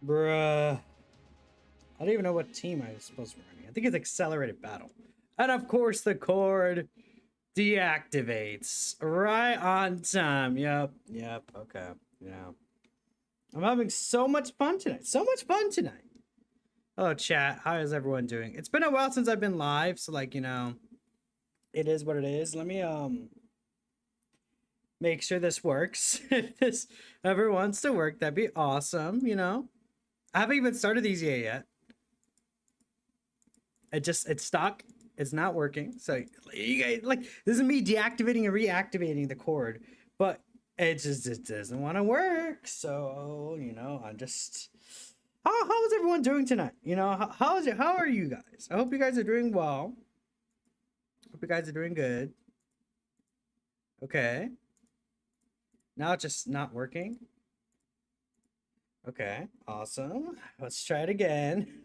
Bruh. I don't even know what team I was supposed to be running. I think it's accelerated battle. And of course the cord deactivates right on time. Yep. Okay. Yeah. I'm having so much fun tonight. So much fun tonight. Hello chat. How is everyone doing? It's been a while since I've been live, so like, it is what it is. Let me make sure this works. If this ever wants to work, that'd be awesome, I haven't even started these yet. It's stuck. It's not working. So you guys, like, this is me deactivating and reactivating the cord, but it doesn't want to work. So I'm just. How is everyone doing tonight? How is it? How are you guys? I hope you guys are doing well. Hope you guys are doing good. Okay. Now it's just not working. Okay, awesome. Let's try it again.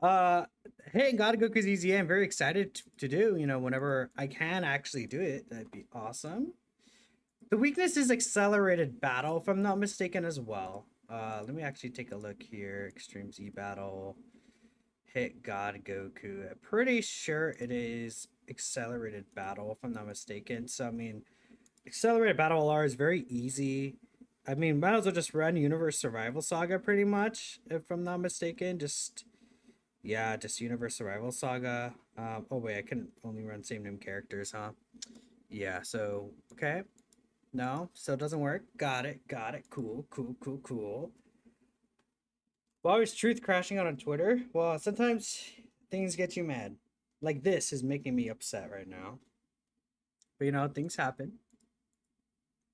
Hey, Gyatt Goku EZA, I'm very excited to do, whenever I can actually do it. That'd be awesome. The weakness is accelerated battle, if I'm not mistaken, as well. Let me actually take a look here. Extreme Z battle. Hit Gyatt Goku. I'm pretty sure it is accelerated battle, if I'm not mistaken. So, I mean, accelerated battle LR is very easy. I mean, might as well just run Universe Survival Saga pretty much, if I'm not mistaken. Just Universe Survival Saga. Oh wait, I can only run same name characters, huh? Yeah, so, okay. No, still doesn't work. Got it. Cool. Why is truth crashing out on Twitter? Well, sometimes things get you mad. Like this is making me upset right now. But things happen.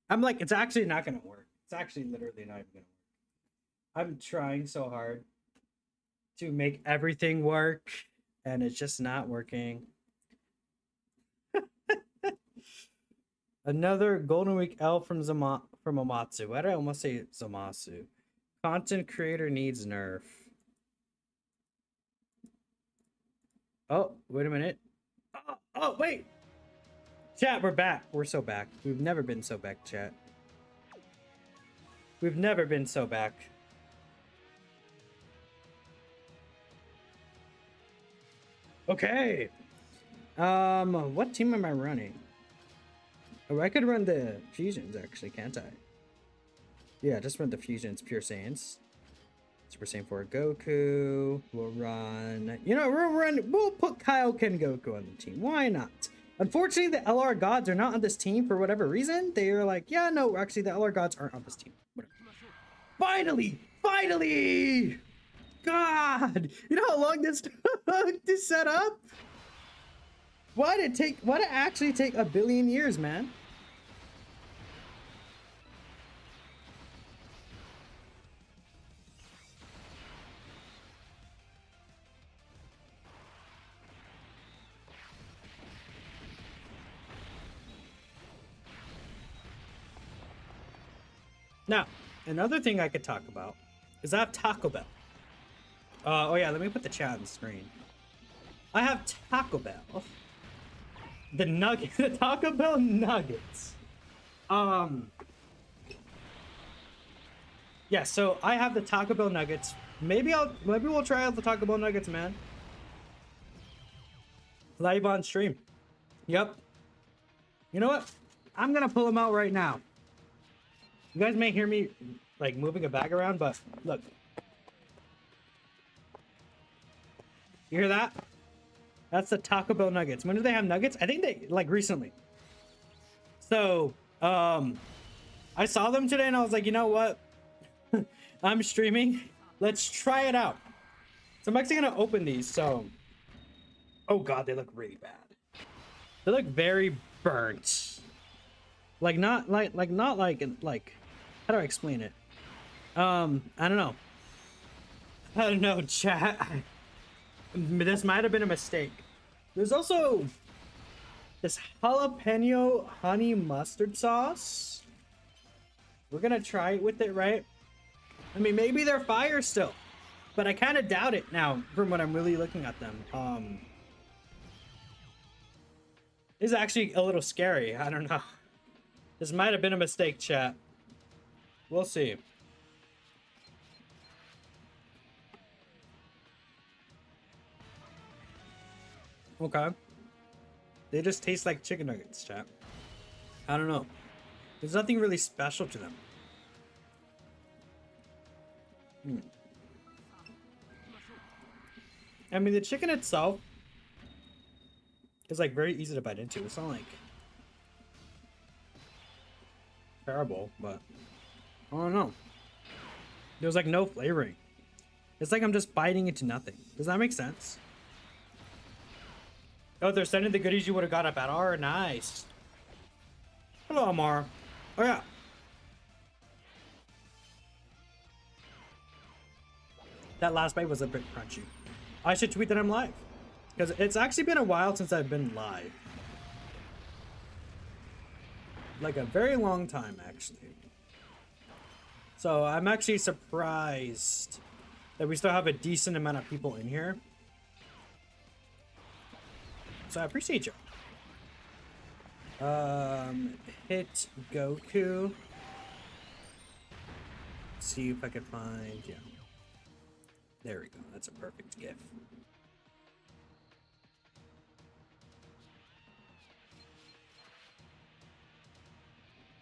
I'm like, it's actually not gonna work. It's actually literally not even gonna work. I'm trying so hard to make everything work, and it's just not working. Another Golden Week L from Amatsu. Why did I almost say Zamasu? Content creator needs nerf. Oh, wait a minute. Oh, wait. Chat, we're back. We're so back. We've never been so back, chat. We've never been so back. Okay. What team am I running? Oh, I could run the fusions, actually, can't I? Yeah, just run the fusions, pure Saiyans. Super Saiyan 4 Goku. We'll run. We'll put Kaioken Goku on the team. Why not? Unfortunately, the LR gods are not on this team for whatever reason. They are like, yeah, no, actually, the LR gods aren't on this team. Whatever. Finally! God! You know how long this took to set up? Why did it actually take a billion years, man? Now, another thing I could talk about is I have Taco Bell. Oh yeah, let me put the chat on the screen. I have Taco Bell. The Taco Bell nuggets. Yeah, so I have the Taco Bell nuggets. Maybe we'll try out the Taco Bell nuggets, man. Live on stream. Yep. You know what? I'm gonna pull them out right now. You guys may hear me like moving a bag around, but look. You hear that? That's the Taco Bell nuggets. When do they have nuggets? I think they like recently. So, I saw them today and I was like, you know what? I'm streaming. Let's try it out. So I'm actually gonna open these. So, oh god, they look really bad. They look very burnt. Not like how do I explain it? I don't know. I don't know, chat. This might have been a mistake. There's also this jalapeno honey mustard sauce. We're gonna try it with it, right? I mean, maybe they're fire still, but I kind of doubt it now from when I'm really looking at them. This is actually a little scary. I don't know. This might have been a mistake, chat. We'll see. Okay. They just taste like chicken nuggets, chat. I don't know. There's nothing really special to them. I mean, the chicken itself is like very easy to bite into. It's not like terrible, but I don't know. There's like no flavoring. It's like I'm just biting into nothing. Does that make sense? Oh, they're sending the goodies you would have got up at R. Nice. Hello, Amar. Oh yeah. That last bite was a bit crunchy. I should tweet that I'm live. Because it's actually been a while since I've been live. Like a very long time, actually. So I'm actually surprised that we still have a decent amount of people in here. So I appreciate you. Hit Goku. See if I can find, yeah. There we go. That's a perfect GIF.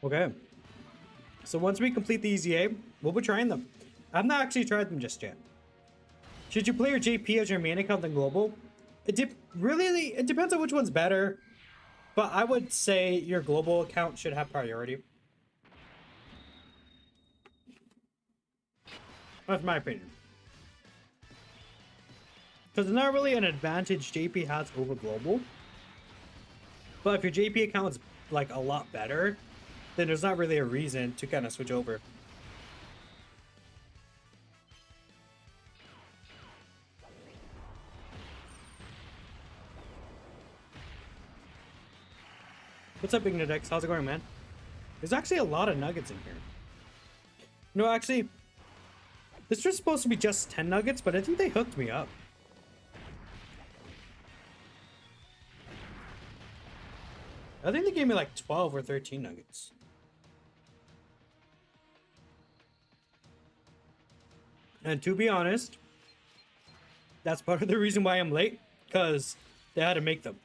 Okay. So once we complete the EZA, we'll be trying them. I've not actually tried them just yet. Should you play your JP as your main account than global? It depends on which one's better. But I would say your global account should have priority. That's my opinion. Because there's not really an advantage JP has over global. But if your JP account is like a lot better, then there's not really a reason to kind of switch over. What's up, Ignidex? How's it going, man? There's actually a lot of nuggets in here. No, actually, this was supposed to be just 10 nuggets, but I think they hooked me up. I think they gave me like 12 or 13 nuggets. And to be honest, that's part of the reason why I'm late, because they had to make them.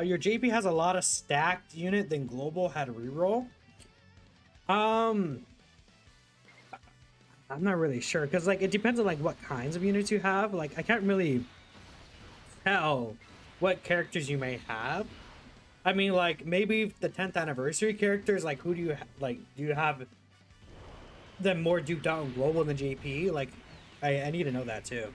Your JP has a lot of stacked unit than global had reroll. I'm not really sure because like it depends on like what kinds of units you have. Like I can't really tell what characters you may have. I mean, like maybe the 10th anniversary characters. Like who do you like? Do you have them more duped out on global than JP? Like I need to know that too.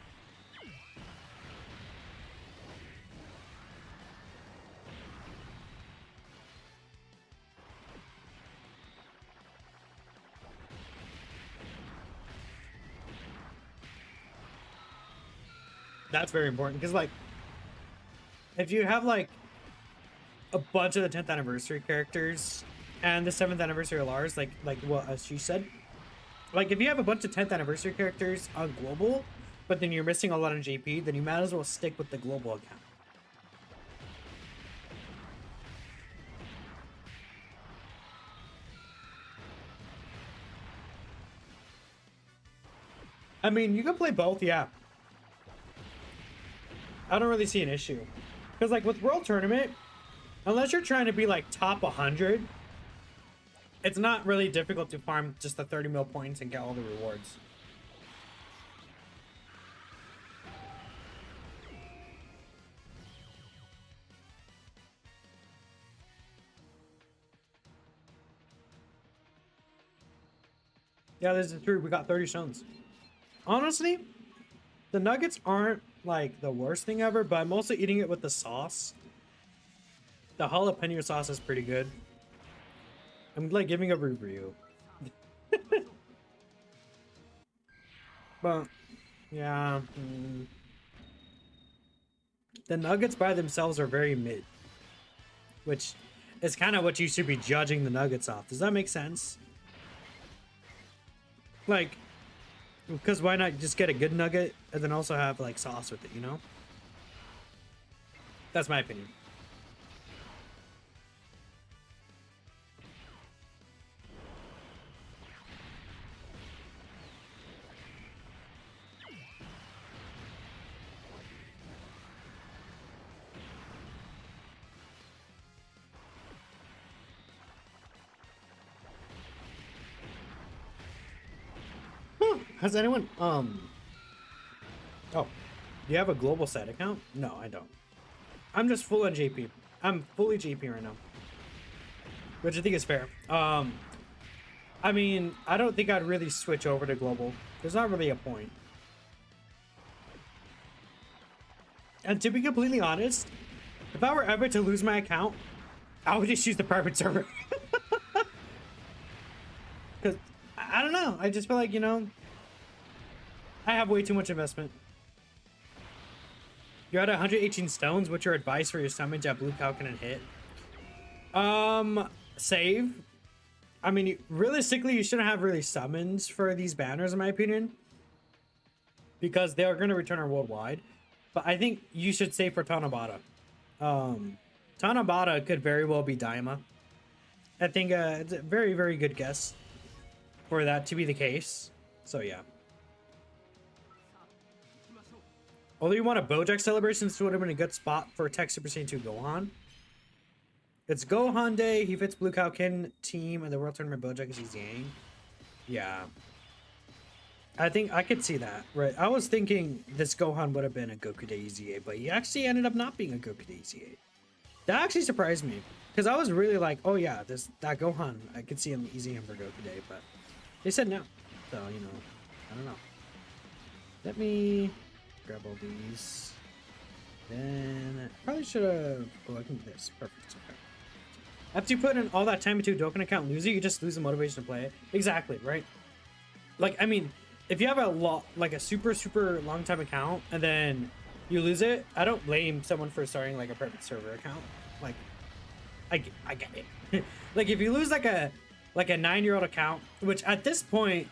That's very important because like if you have like a bunch of the 10th anniversary characters and the 7th anniversary LRs, like what as she said, like if you have a bunch of 10th anniversary characters on global, but then you're missing a lot of JP, then you might as well stick with the global account. I mean, you can play both, yeah. I don't really see an issue. Because, like, with World Tournament, unless you're trying to be, like, top 100, it's not really difficult to farm just the 30 mil points and get all the rewards. Yeah, this is true. We got 30 stones. Honestly, the nuggets aren't like the worst thing ever, but I'm also eating it with the sauce. The jalapeno sauce is pretty good. I'm like giving a review. But yeah, the nuggets by themselves are very mid, which is kind of what you should be judging the nuggets off. Does that make sense? Like, because why not just get a good nugget and then also have like sauce with it, you know? That's my opinion. Has anyone oh, do you have a global set account? No, I don't. I'm just full on JP. I'm fully JP right now, which I think is fair. I mean, I don't think I'd really switch over to global. There's not really a point. And to be completely honest, if I were ever to lose my account, I would just use the private server. Because I don't know, I just feel like, you know, I have way too much investment. You're at 118 stones. What's your advice for your summons at Blue Falcon and Hit? Save. I mean, realistically, you shouldn't have really summons for these banners, in my opinion, because they are going to return our worldwide. But I think you should save for Tanabata. Tanabata could very well be Daima. I think it's a very, very good guess for that to be the case. So yeah. Although you want a Bojack celebration, this would have been a good spot for Tech Super Saiyan 2 Gohan. It's Gohan Day. He fits Blue Falcon team, and the World Tournament Bojack is Yang. Yeah. I think I could see that, right? I was thinking this Gohan would have been a Goku Day EZA, but he actually ended up not being a Goku Day EZA. That actually surprised me, because I was really like, oh yeah, that Gohan, I could see him EZing him for Goku Day, but they said no. So, you know, I don't know. Let me grab all these. Then probably should have. Oh, I can do this. Perfect. Okay. After you put in all that time into a Dokkan account and lose it, you just lose the motivation to play it. Exactly, right? Like, I mean, if you have a super long time account and then you lose it, I don't blame someone for starting like a private server account. Like, I get it. Like, if you lose like a 9-year-old account, which at this point,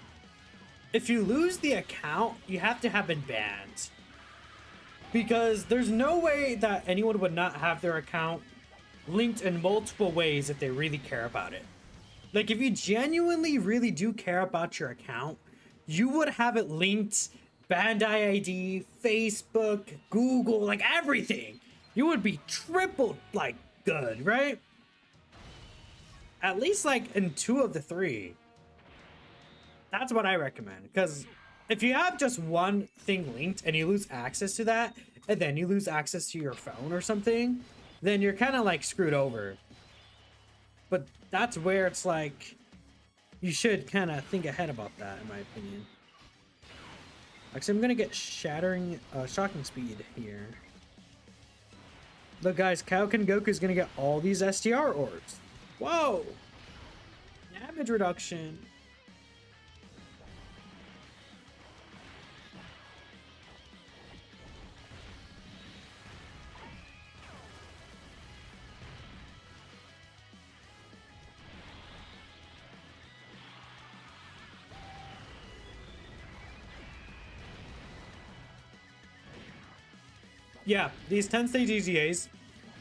if you lose the account, you have to have been banned. Because there's no way that anyone would not have their account linked in multiple ways if they really care about it. Like, if you genuinely really do care about your account, you would have it linked Bandai ID, Facebook, Google, like everything. You would be triple like good, right? At least like in 2 of the 3. That's what I recommend. Because if you have just one thing linked and you lose access to that, and then you lose access to your phone or something, then you're kind of like screwed over. But that's where it's like, you should kind of think ahead about that, in my opinion. Actually, I'm going to get shocking speed here. Look, guys, Hit and Goku is going to get all these STR orbs. Whoa! Damage reduction. Yeah, these 10-stage EZAs,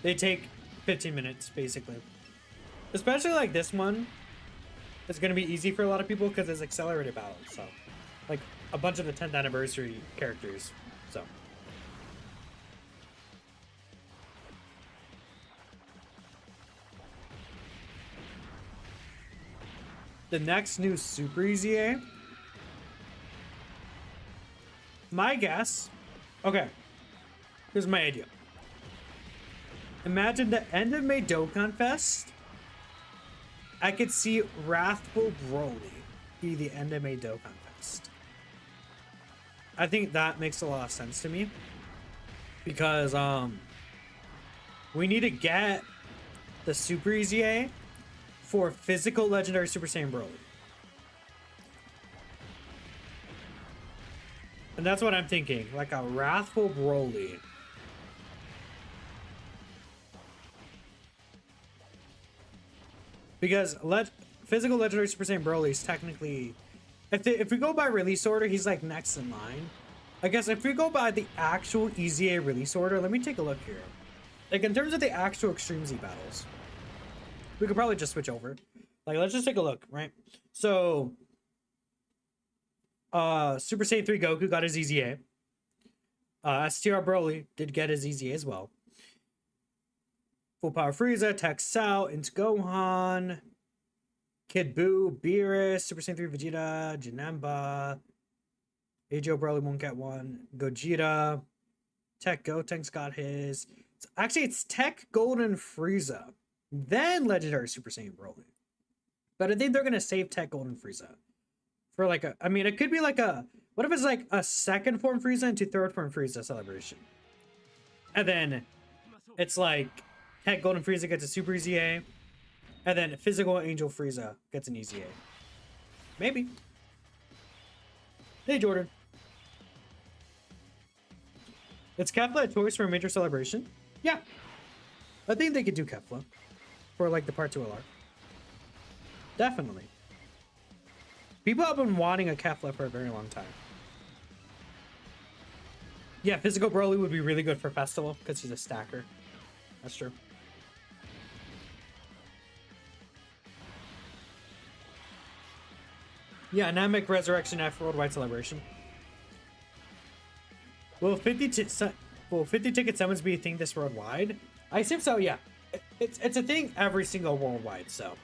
they take 15 minutes, basically. Especially like this one. It's going to be easy for a lot of people because it's accelerated battles. So, like, a bunch of the 10th anniversary characters. So. The next new Super EZA. My guess. Okay. Here's my idea. Imagine the end of May Dokkan Fest. I could see Wrathful Broly be the end of May Dokkan Fest. I think that makes a lot of sense to me. Because we need to get the Super EZA for physical legendary Super Saiyan Broly. And that's what I'm thinking. Like a Wrathful Broly. Because physical legendary Super Saiyan Broly is technically if we go by release order, he's like next in line. I guess if we go by the actual EZA release order, let me take a look here. Like in terms of the actual Extreme Z battles, we could probably just switch over. Like let's just take a look, right? So Super Saiyan 3 Goku got his EZA. STR Broly did get his EZA as well. Full Power Frieza, Tech Cell, into Gohan, Kid Buu, Beerus, Super Saiyan 3 Vegeta, Janemba, AJ Broly won't get one, Gogeta, Tech Gotenks got his. Actually, it's Tech Golden Frieza, then Legendary Super Saiyan Broly. But I think they're gonna save Tech Golden Frieza for like a. I mean, it could be like a. What if it's like a second form Frieza into third form Frieza celebration, and then it's like Tech Golden Frieza gets a Super EZA, and then Physical Angel Frieza gets an EZA. Maybe. Hey Jordan. Is Kefla a choice for a major celebration? Yeah. I think they could do Kefla for like the Part 2 LR. Definitely. People have been wanting a Kefla for a very long time. Yeah, Physical Broly would be really good for Festival because he's a stacker. That's true. Yeah, Namek Resurrection F Worldwide Celebration. Will 50 ticket summons be a thing this worldwide? I assume so, yeah. It's a thing every single worldwide, so.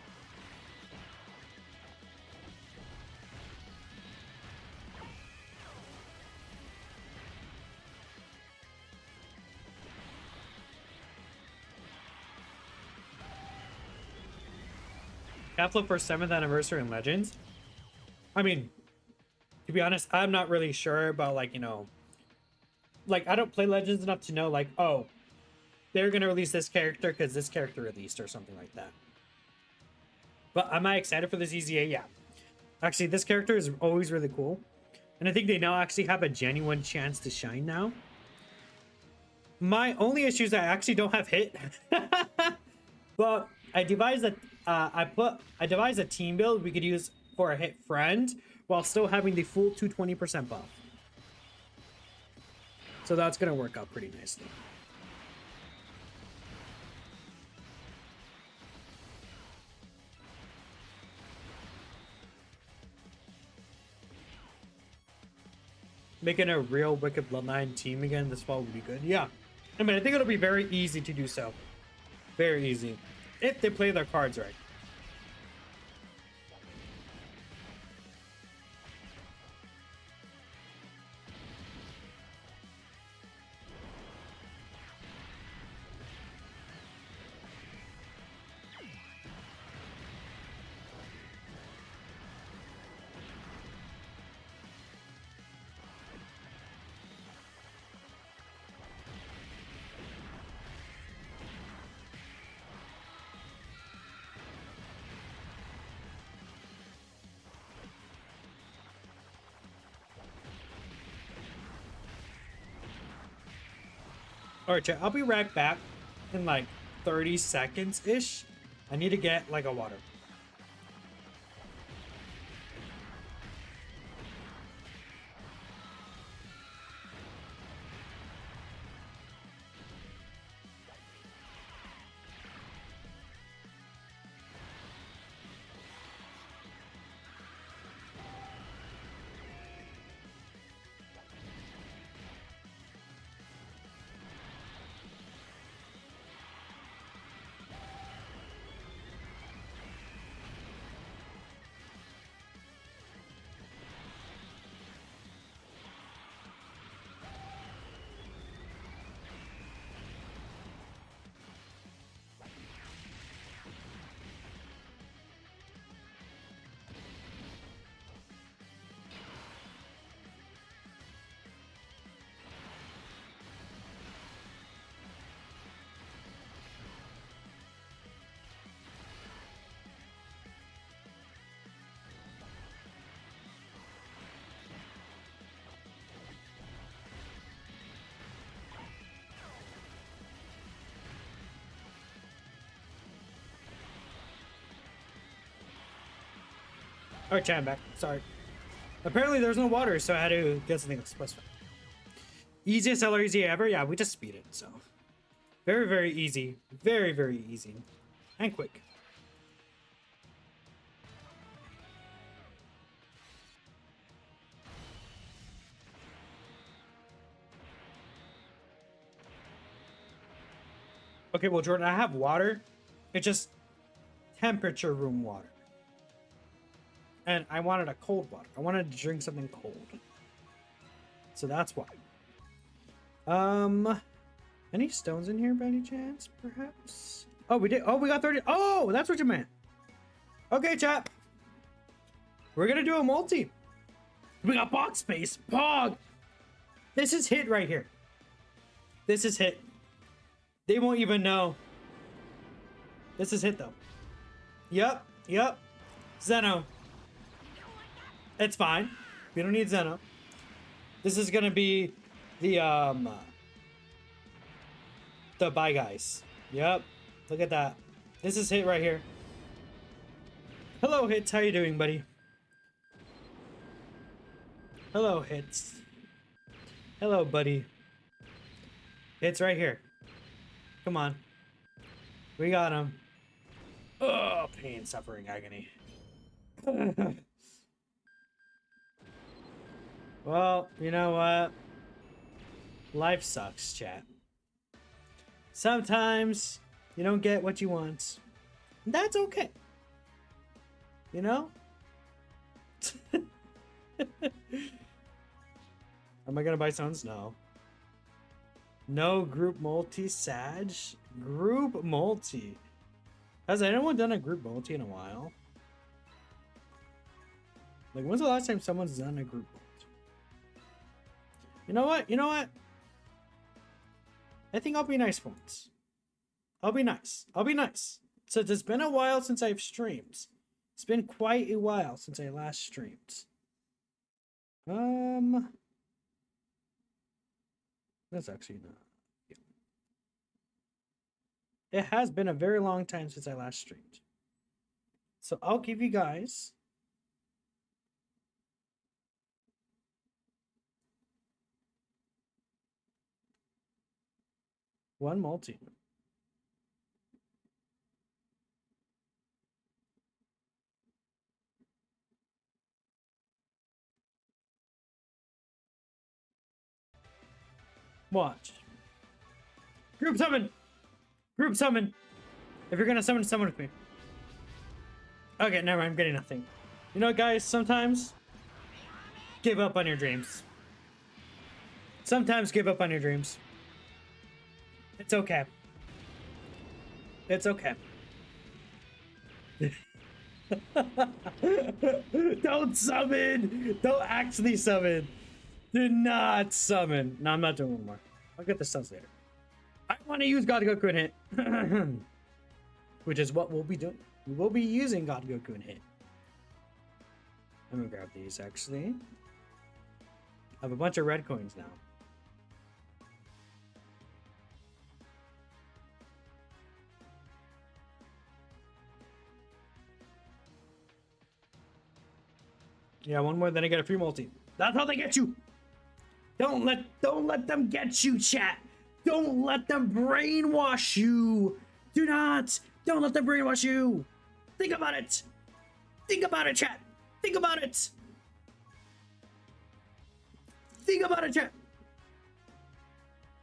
Kefla for 7th anniversary in Legends. I mean, to be honest, I'm not really sure about like, you know, like I don't play Legends enough to know like, oh, they're gonna release this character because this character released or something like that. But am I excited for this EZA? Yeah. Actually, this character is always really cool. And I think they now actually have a genuine chance to shine now. My only issue is I actually don't have hit. But I devised a team build we could use for a hit friend while still having the full 220% buff. So that's gonna work out pretty nicely. Making a real Wicked Bloodline team again this fall would be good. Yeah. I mean, I think it'll be very easy to do so. Very easy. If they play their cards right. Alright, chat, I'll be right back in like 30 seconds-ish. I need to get like a water. Alright, chat, I'm back. Sorry. Apparently there's no water, so I had to get something else. Plus, easiest LRZ ever. Yeah, we just speed it. So very, very easy. Very, very easy and quick. Okay, well, Jordan, I have water. It's just temperature room water. And I wanted a cold water. I wanted to drink something cold. So that's why. Any stones in here by any chance, perhaps? Oh, we did. Oh, we got 30. Oh, that's what you meant. Okay, chat. We're gonna do a multi. We got box space. Pog. This is hit right here. This is hit. They won't even know. This is hit though. Yep. Yep. Zeno. It's fine. We don't need Zeno. This is gonna be the bye guys. Yep. Look at that. This is hit right here. Hello, Hits. How you doing, buddy? Hello, Hits. Hello, buddy. Hits right here. Come on. We got him. Oh, pain, suffering, agony. Well, you know what? Life sucks, chat. Sometimes you don't get what you want. That's okay. You know? Am I gonna buy stones? No. No group multi, Sag? Group multi. Has anyone done a group multi in a while? Like, when's the last time someone's done a group multi? You know what? You know what? I think I'll be nice once. I'll be nice. I'll be nice. Since it's been a while since I've streamed. It's been quite a while since I last streamed. That's actually not. Yeah. It has been a very long time since I last streamed. So I'll give you guys one multi. Watch. Group summon! Group summon! If you're gonna summon, summon with me. Okay, never mind, I'm getting nothing. You know, guys, sometimes give up on your dreams. Sometimes give up on your dreams. It's okay. It's okay. Don't summon! Don't actually summon! Do not summon. No, I'm not doing one more. I'll get the stuff later. I want to use Gyatt Goku and Hit. Which is what we'll be doing. We will be using Gyatt Goku and Hit. I'm gonna grab these actually. I have a bunch of red coins now. Yeah, one more, then I get a free multi. That's how they get you. Don't let them get you, chat. Don't let them brainwash you. Don't let them brainwash you. Think about it. Think about it, chat. Think about it. Think about it, chat.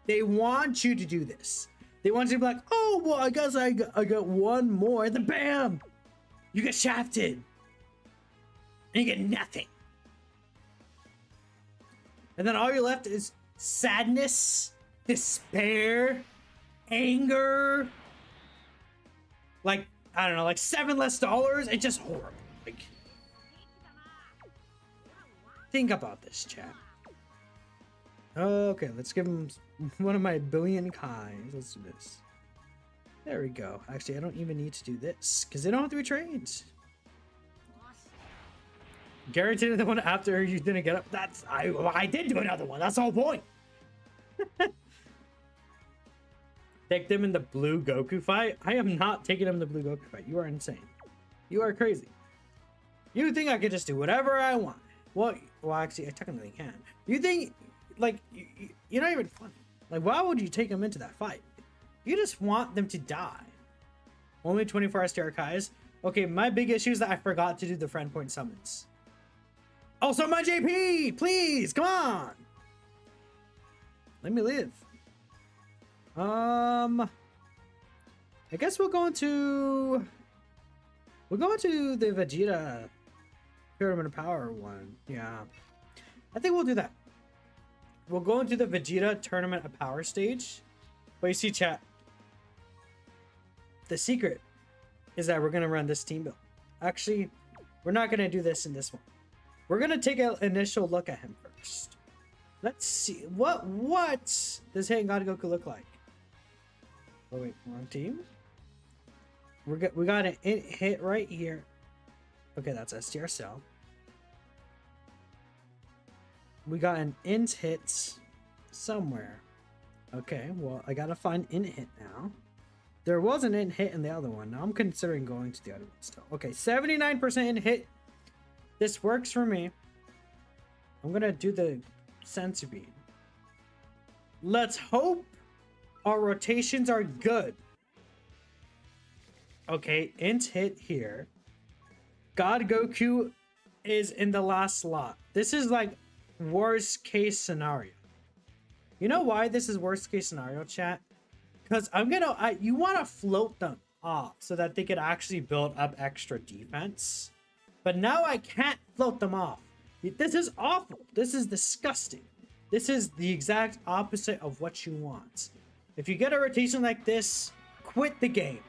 They want you to do this. They want you to be like, oh, well, I guess I got one more. And then bam, you get shafted. And you get nothing. And then all you're left is sadness, despair, anger. Like, I don't know, like $7 less. It's just horrible. Like, think about this, chat. Okay, let's give him one of my billion kinds. Let's do this. There we go. Actually, I don't even need to do this because they don't have to be trades. Guaranteed the one after you didn't get up. That's I did do another one. That's the whole point. Take them in the blue Goku fight. I am not taking them in the blue Goku fight. You are insane. You are crazy. You think I could just do whatever I want. Well, actually, I technically can. You think, like, you're not even funny. Like, why would you take them into that fight? You just want them to die. Only 24 SD archives. Okay, my big issue is that I forgot to do the friend point summons. Oh, summon JP! Please, come on! Let me live. I guess we'll go into the Vegeta Pyramid of Power one. Yeah. I think we'll do that. We'll go into the Vegeta Tournament of Power stage. But you see, chat. The secret is that we're going to run this team build. Actually, we're not going to do this in this one. We're going to take an initial look at him first. Let's see. What does Hit and Goku look like? Oh, wait. Wrong team? We got an int hit right here. Okay, that's STR cell. We got an int hit somewhere. Okay, well, I gotta find int hit now. There was an int hit in the other one. Now I'm considering going to the other one still. Okay, 79% int hit. This works for me. I'm gonna do the sensor beam. Let's hope our rotations are good. Okay, int hit here. God Goku is in the last slot. This is like worst case scenario. You know why this is worst case scenario, chat? Because you want to float them off so that they could actually build up extra defense. But now I can't float them off. This is awful. This is disgusting. This is the exact opposite of what you want. If you get a rotation like this, quit the game.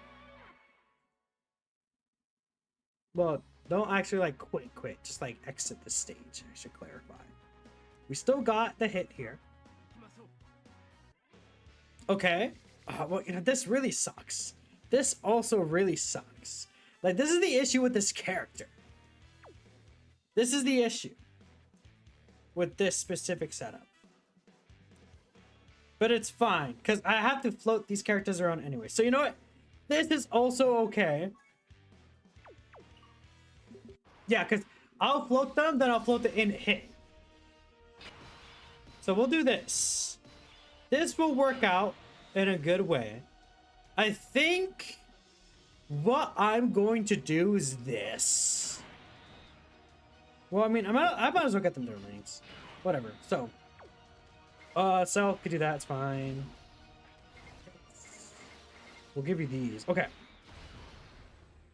Well, don't actually like quit. Just like exit the stage. I should clarify. We still got the hit here. Okay. Well, you know, this really sucks. This also really sucks. Like, this is the issue with this character. This is the issue with this specific setup. But it's fine, because I have to float these characters around anyway. So you know what? This is also okay. Yeah, because I'll float them, then I'll float the in hit. So we'll do this. This will work out in a good way. I think what I'm going to do is this. Well, I mean, I might as well get them their rings. Whatever. So, Cell could do that. It's fine. We'll give you these. Okay.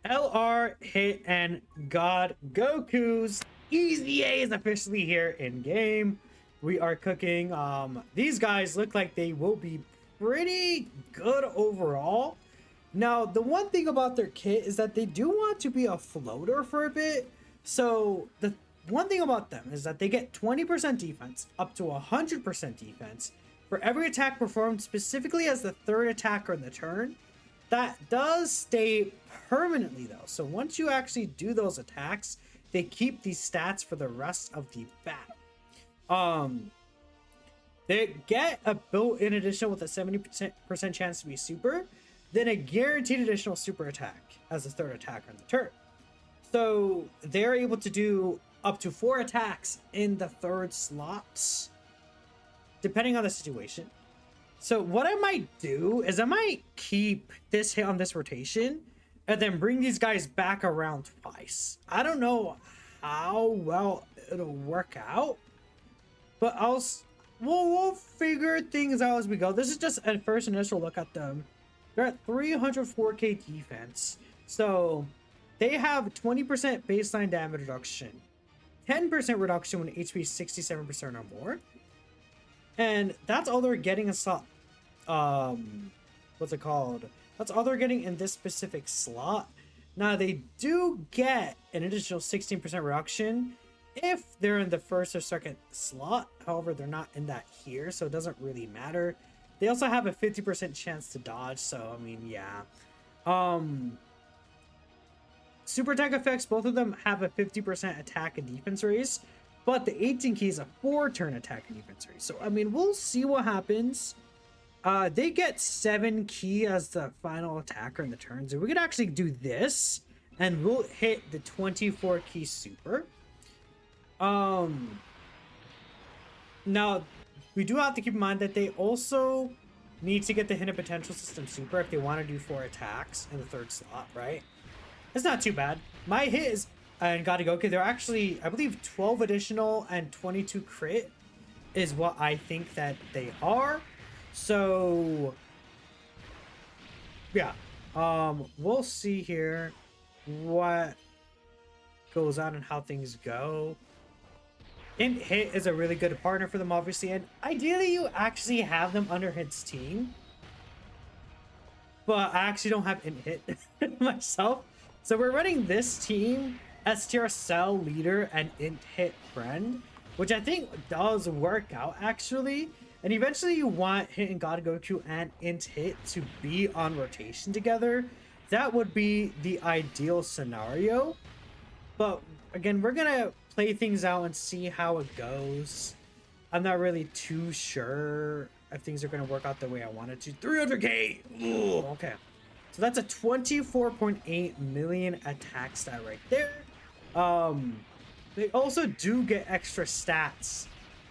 LR, Hit, and God Goku's EZA is officially here in game. We are cooking. These guys look like they will be pretty good overall. Now, the one thing about their kit is that they do want to be a floater for a bit. So the one thing about them is that they get 20% defense up to 100% defense for every attack performed specifically as the third attacker in the turn. That does stay permanently though. So once you actually do those attacks, they keep these stats for the rest of the battle. They get a built-in additional with a 70% chance to be super, then a guaranteed additional super attack as the third attacker in the turn. So they're able to do up to 4 attacks in the third slots, depending on the situation. So what I might do is I might keep this hit on this rotation and then bring these guys back around twice. I don't know how well it'll work out, but we'll figure things out as we go. This is just a first initial look at them. They're at 304k defense. So they have 20% baseline damage reduction, 10% reduction when HP 67% or more. And that's all they're getting a slot. What's it called? That's all they're getting in this specific slot. Now they do get an additional 16% reduction if they're in the first or second slot. However, they're not in that here, so it doesn't really matter. They also have a 50% chance to dodge, so I mean, yeah. Super attack effects, both of them have a 50% attack and defense raise, but the 18 key is a 4-turn attack and defense raise. So I mean, we'll see what happens. They get 7 key as the final attacker in the turn, so we could actually do this and we'll hit the 24 key super. Um, Now, we do have to keep in mind that they also need to get the hidden potential system super if they want to do 4 attacks in the 3rd slot, right? It's not too bad. My hit is and Gyatt Goku. They're actually, I believe, 12 additional and 22 crit is what I think that they are. So, yeah. We'll see here what goes on and how things go. Int Hit is a really good partner for them, obviously, and ideally you actually have them under Hit's team. But I actually don't have Int Hit myself. So we're running this team as tier Cell leader and Int Hit friend, which I think does work out actually. And eventually you want Hit and Gyatt Goku and Int Hit to be on rotation together. That would be the ideal scenario. But again, we're gonna play things out and see how it goes. I'm not really too sure if things are gonna work out the way I wanted to. 300k! Ooh, okay. So that's a 24.8 million attack stat right there. They also do get extra stats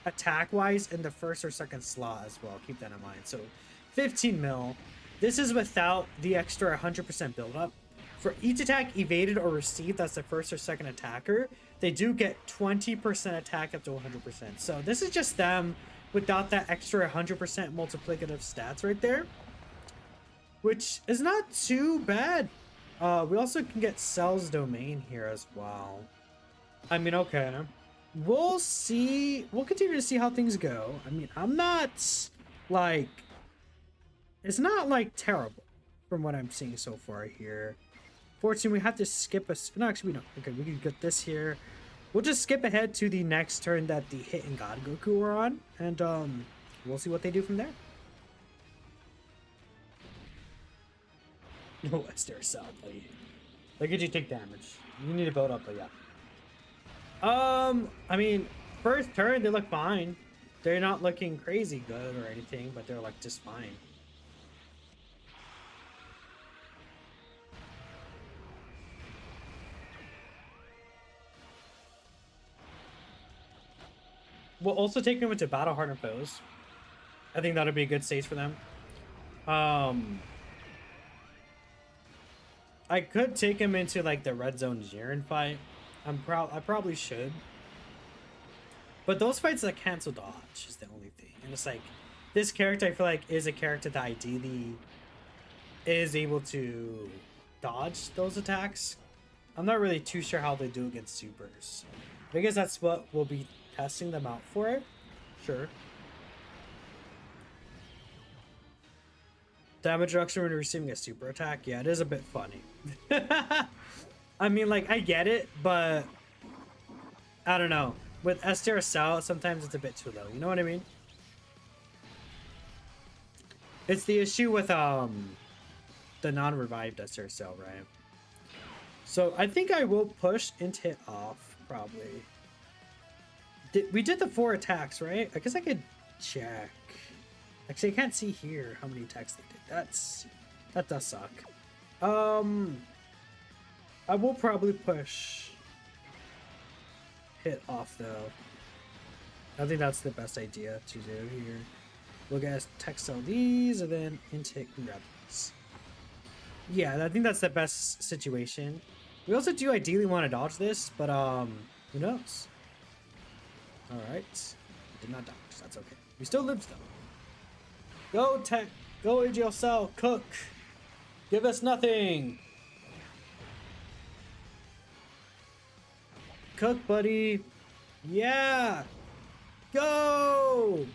attack-wise in the 1st or 2nd slot as well. Keep that in mind. So 15 mil. This is without the extra 100% build-up. For each attack evaded or received, that's the 1st or 2nd attacker, they do get 20% attack up to 100%. So this is just them without that extra 100% multiplicative stats right there, which is not too bad. We also can get Cell's domain here as well. I mean, okay. We'll see. We'll continue to see how things go. I mean, I'm not like... It's not like terrible from what I'm seeing so far here. Fortunately, we have to skip a... No, actually, we don't. Okay, we can get this here. We'll just skip ahead to the next turn that the Hit and Gyatt Goku are on. And we'll see what they do from there. No, Esther, Cell, buddy. Look at you take damage. You need to build up, but yeah. I mean, first turn, they look fine. They're not looking crazy good or anything, but they're like just fine. We'll also take them into battle hardened foes. I think that'll be a good stage for them. I could take him into like the red zone Jiren fight. I probably should. But those fights that cancel dodge is the only thing. And it's like this character I feel like is a character that ideally is able to dodge those attacks. I'm not really too sure how they do against supers. But I guess that's what we'll be testing them out for it. Sure. Damage reduction when receiving a super attack. Yeah, it is a bit funny. I mean, like, I get it, but I don't know. With S-tier Cell, sometimes it's a bit too low. You know what I mean? It's the issue with the non-revived S-tier Cell, right? So I think I will push Int Hit off, probably. We did the 4 attacks, right? I guess I could check. Actually, I can't see here how many attacks they did. That does suck. I will probably push Hit off though. I think that's the best idea to do here. We'll get text all these and then Int Hit and grab these. Yeah, I think that's the best situation. We also do ideally want to dodge this, but who knows? All right, did not dodge. That's okay. We still live though. Go tech, go AGL Cell, cook. Give us nothing. Cook, buddy. Yeah. Go.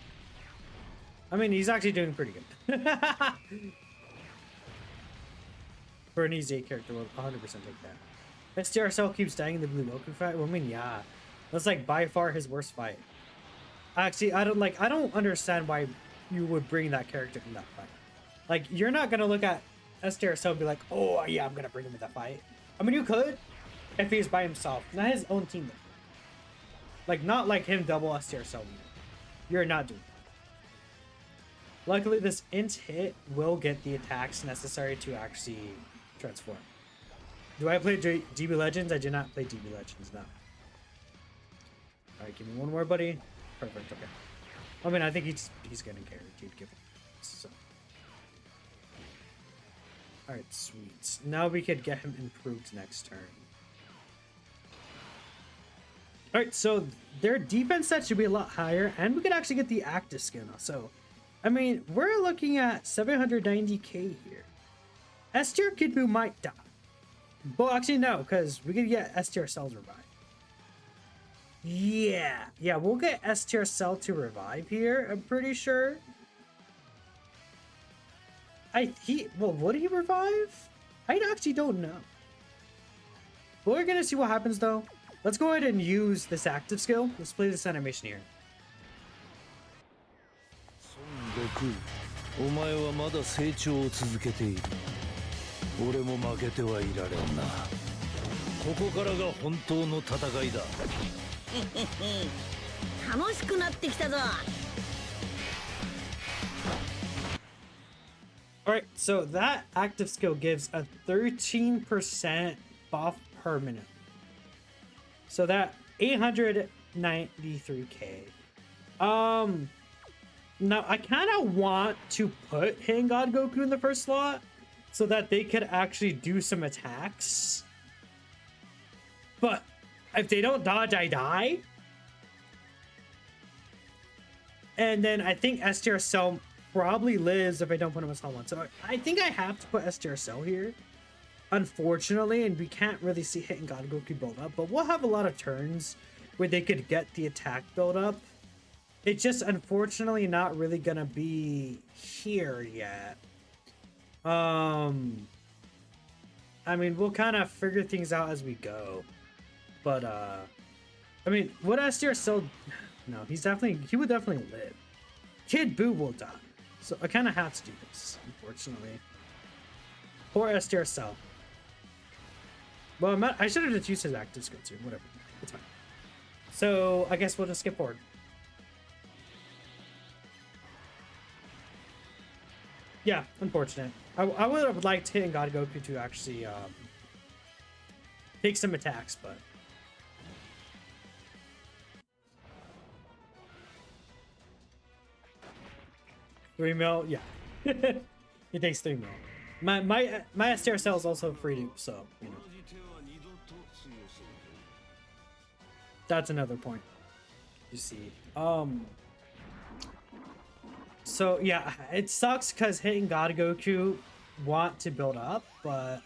I mean, he's actually doing pretty good. For an EZA character, we'll 100% take that. STRSL keeps dying in the Blue Goku fight. Well, I mean, yeah. That's like by far his worst fight. Actually, I don't understand why you would bring that character in that fight. Like, you're not gonna look at STRSL and be like, oh yeah, I'm gonna bring him in that fight. I mean, you could if he's by himself, not his own team though. Like, not like him double STRSL. You're not doing that. Luckily, this Int Hit will get the attacks necessary to actually transform. Do I play DB Legends? I do not play DB Legends, no. right, give me one more, buddy. Perfect. Okay. I mean, I think he's getting guaranteed give. So. All right, sweet. Now we could get him improved next turn. All right, so their defense set should be a lot higher, and we could actually get the active skill now. So, I mean, we're looking at 790k here. S tier Kid Buu might die. Well, actually, no, because we could get S tier Cell's revive. Yeah, we'll get S tier Cell to revive here, I'm pretty sure. Well, would he revive? I actually don't know. We're gonna see what happens though. Let's go ahead and use this active skill. Let's play this animation here. Goku, お前はまだ成長を続けている。俺も負けてはいられんな。ここからが本当の戦いだ。楽しくなってきたぞ。Alright, so that active skill gives a 13% buff permanent. So that 893k. Now I kind of want to put Hit and Goku in the first slot so that they could actually do some attacks. But if they don't dodge, I die. And then I think S tier Cell probably lives if I don't put him as slot 1. So I think I have to put S tier Cell here. Unfortunately, and we can't really see Hit and Goku build up, but we'll have a lot of turns where they could get the attack build up. It's just unfortunately not really gonna be here yet. I mean, we'll kind of figure things out as we go. But I mean, would S tier Cell? No, he would definitely live. Kid Buu will die. So I kind of have to do this, unfortunately. Poor S tier Cell. Well, I should have just used his active skill too. Whatever. It's fine. So I guess we'll just skip forward. Yeah, unfortunate. I would have liked Hit and Goku to actually take some attacks, but 3 mil, yeah. It takes 3 mil. My S tier Cell is also free to, so you know. That's another point. You see. So yeah, it sucks because Hit and Goku want to build up, but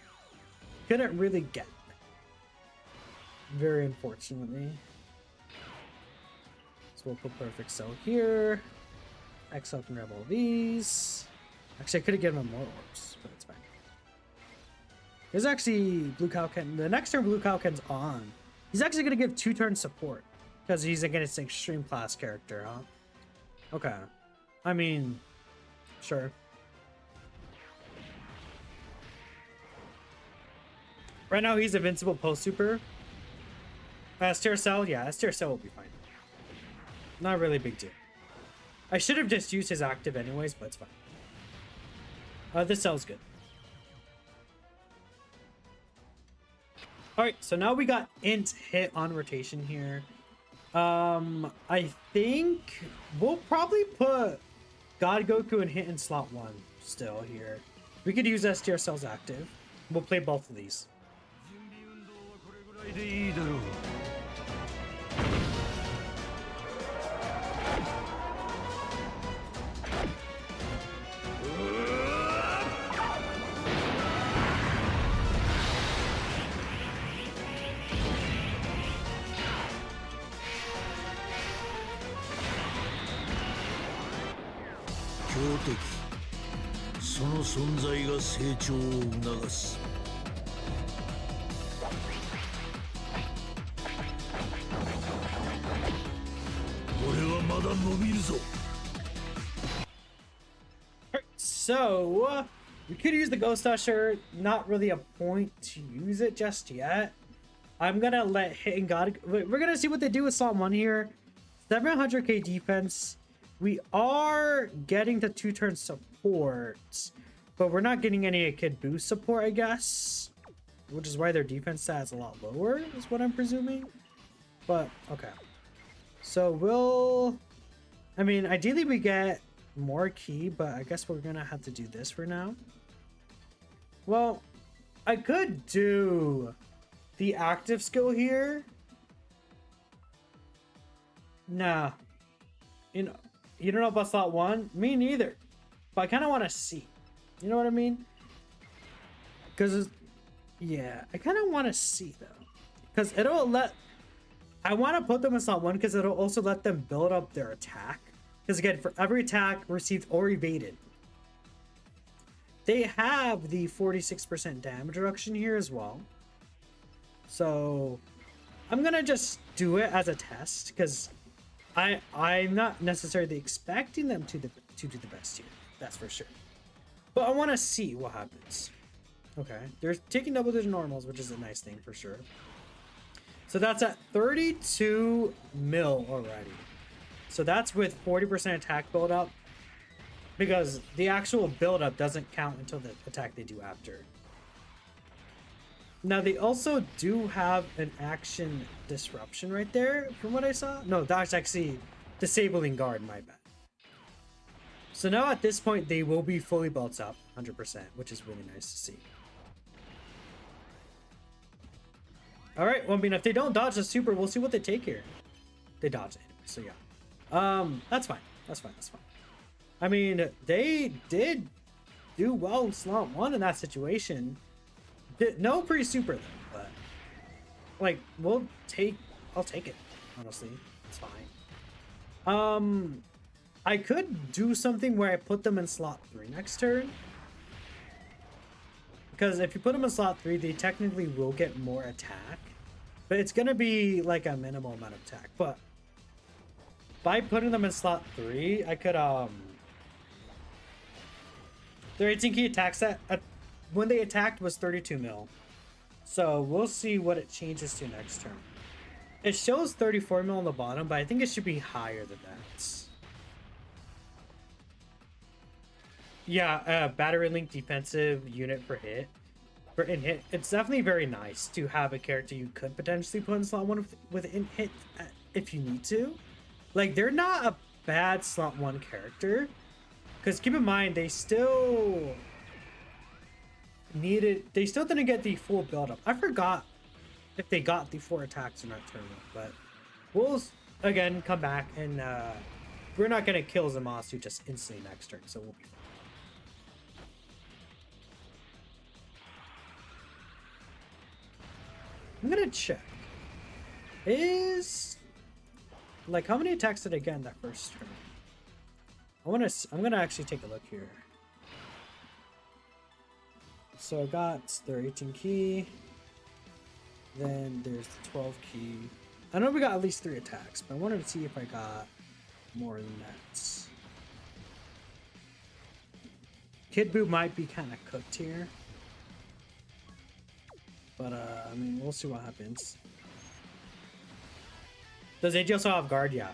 couldn't really get there. Very unfortunately. So we'll put Perfect Cell here. X up and grab all these. Actually, I could have given him more orbs, but it's fine. There's actually Blue Kaioken. The next turn Blue Kaioken's on. He's actually going to give 2-turn support because he's against an extreme class character, huh? Okay. I mean, sure. Right now, he's invincible post-super. S tier Cell? Yeah, S tier Cell will be fine. Not really a big deal. I should have just used his active anyways, but it's fine. This cell's good. Alright, so now we got int hit on rotation here. I think we'll probably put God Goku and Hit in slot 1 still here. We could use S tier Cell's active. We'll play both of these. So we could use the Ghost Usher. Not really a point to use it just yet. I'm gonna let Hit and God. We're gonna see what they do with slot 1 here. 700k defense. We are getting the 2-turn support, but we're not getting any Kid Buu support, I guess, which is why their defense stat is a lot lower, is what I'm presuming. But okay. So we'll, I mean, ideally we get more key, but I guess we're gonna have to do this for now. Well, I could do the active skill here. Nah, you don't know about slot 1? Me neither, but I kind of want to see. You know what I mean? Because, yeah, I kind of want to see though, because it'll let, I want to put them in slot 1 because it'll also let them build up their attack. Because again, for every attack received or evaded, they have the 46% damage reduction here as well. So I'm gonna just do it as a test because I'm not necessarily expecting them to do the best here. That's for sure. But I want to see what happens. Okay, they're taking double-digit normals, which is a nice thing for sure. So that's at 32 mil already. So that's with 40% attack build up, because the actual build up doesn't count until the attack they do after. Now they also do have an action disruption right there from what I saw. No, that's actually disabling guard, my bad. So now at this point they will be fully built up 100%, which is really nice to see. All right, well, I mean, if they don't dodge the super, we'll see what they take here. They dodge it anyway, so yeah. That's fine. That's fine. That's fine. I mean, they did do well in slot 1 in that situation. No pre-super though, but like I'll take it, honestly. It's fine. I could do something where I put them in slot 3 next turn. Because if you put them in slot 3, they technically will get more attack. But it's going to be like a minimal amount of attack. But by putting them in slot 3, I could, their 18 key attack set, when they attacked was 32 mil. So we'll see what it changes to next turn. It shows 34 mil on the bottom, but I think it should be higher than that. Yeah, battery link defensive unit for hit. For in hit, it's definitely very nice to have a character you could potentially put in slot 1 with in hit if you need to. Like, they're not a bad slot 1 character, because keep in mind they still didn't get the full build up. I forgot if they got the 4 attacks in that tournament, but we'll again come back and we're not gonna kill Zamasu just instantly next turn, so we'll be fine. I'm gonna check. Like, how many attacks did I get in that first turn? I'm gonna actually take a look here. So I got their 18 key. Then there's the 12 key. I know we got at least 3 attacks, but I wanted to see if I got more than that. Kid Buu might be kind of cooked here. But, I mean, we'll see what happens. Does AG also have guard? Yeah.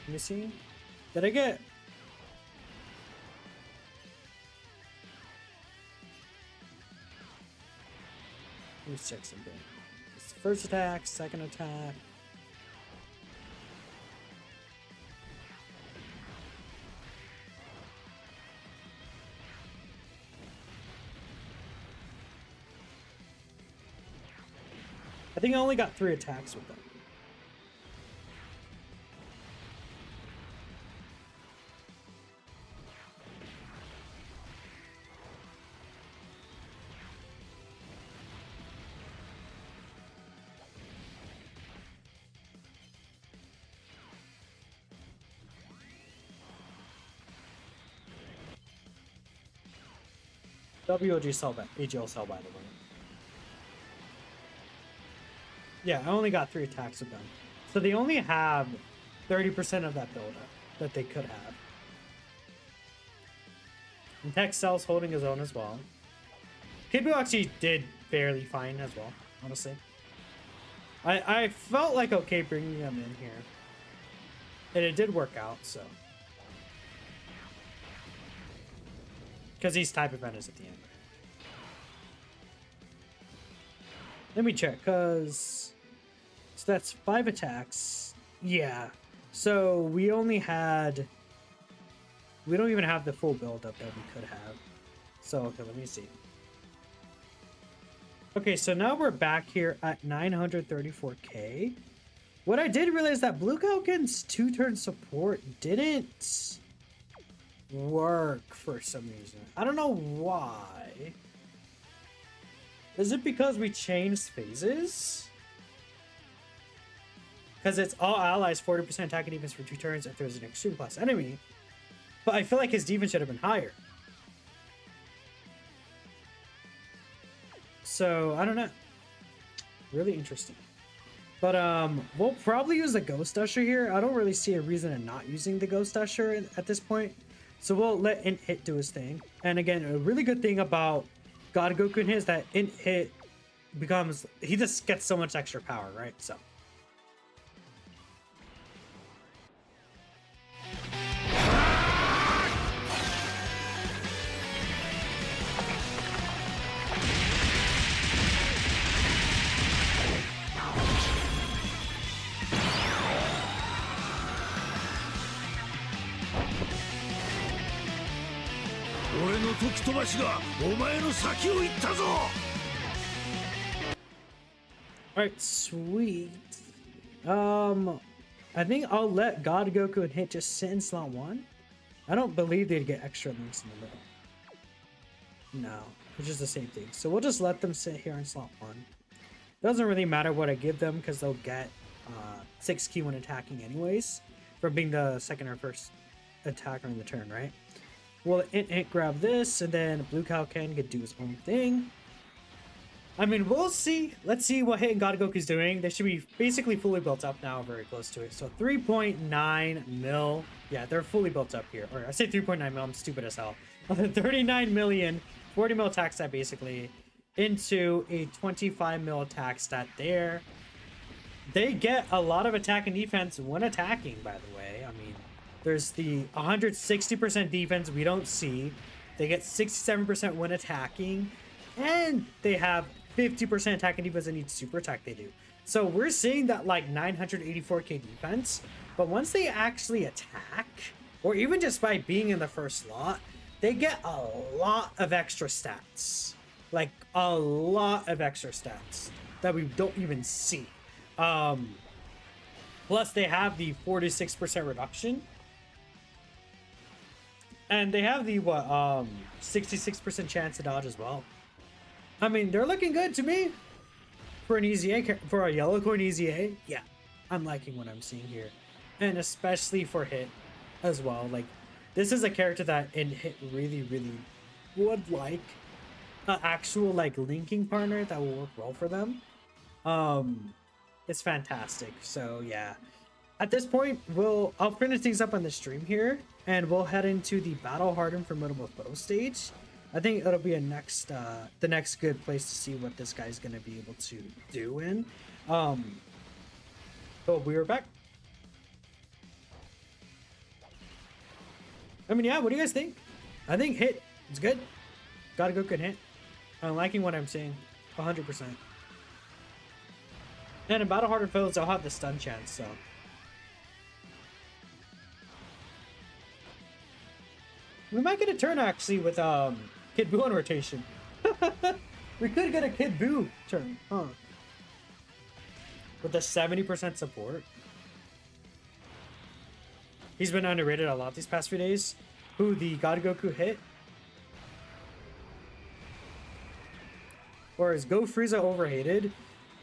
Let me see. Did I get... Let me check something. It's the first attack, second attack. I think I only got 3 attacks with them. WOG cell by AGL cell, by the way. Yeah, I only got 3 attacks with them. So they only have 30% of that buildup that they could have. And Tech Cell's holding his own as well. Kid Buu actually did fairly fine as well, honestly. I felt like okay bringing them in here. And it did work out, so. Because he's type advantage at the end. Let me check, because it's So that's 5 attacks. Yeah. So we only had... We don't even have the full build-up that we could have. So, okay, let me see. Okay, so now we're back here at 934k. What I did realize that Blue Falcon's 2-turn support didn't work for some reason. I don't know why. Is it because we changed phases? Because it's all allies, 40% attack and defense for 2 turns if there's an extreme class enemy. But I feel like his defense should have been higher. So, I don't know. Really interesting. But we'll probably use the Ghost Usher here. I don't really see a reason in not using the Ghost Usher at this point. So we'll let Int Hit do his thing. And again, a really good thing about God Goku and his that Int Hit becomes... He just gets so much extra power, right? So... Alright, sweet. I think I'll let God Goku and Hit just sit in slot 1. I don't believe they'd get extra links in the middle. No, which is the same thing. So we'll just let them sit here in slot 1. Doesn't really matter what I give them because they'll get 6 key when attacking anyways, from being the second or first attacker in the turn, right? Well, Int grab this, and then Blue Falcon could do his own thing. I mean, we'll see. Let's see what Hit and God Goku's doing. They should be basically fully built up now, very close to it. So 3.9 mil. Yeah, they're fully built up here. Or I say 3.9 mil, I'm stupid as hell. 39 million, 40 mil attack stat basically, into a 25 mil attack stat there. They get a lot of attack and defense when attacking, by the way. I mean, there's the 160% defense we don't see. They get 67% when attacking. And they have 50% attack and defense in each super attack they do. So we're seeing that like 984k defense. But once they actually attack, or even just by being in the first slot, they get a lot of extra stats. Like a lot of extra stats that we don't even see. Plus they have the 46% reduction. And they have the 66% chance to dodge as well. I mean, they're looking good to me. For an EZA, for a yellow coin EZA, yeah. I'm liking what I'm seeing here. And especially for Hit as well. Like, this is a character that in Hit really, really would like an actual, like, linking partner that will work well for them. It's fantastic. So, yeah. At this point, I'll finish things up on the stream here. And we'll head into the Battle Hardened Formidable Foe stage. I think it'll be the next good place to see what this guy's gonna be able to do in. Oh, we were back. I mean, yeah, what do you guys think? I think Hit is good. Gotta go good Hit. I'm liking what I'm seeing, 100%. And in Battle Hardened Foes, I'll have the stun chance, so. We might get a turn actually with Kid Buu on rotation. We could get a Kid Buu turn, huh? With the 70% support. He's been underrated a lot these past few days. Who, the God Goku Hit? Or is Go Frieza overhated?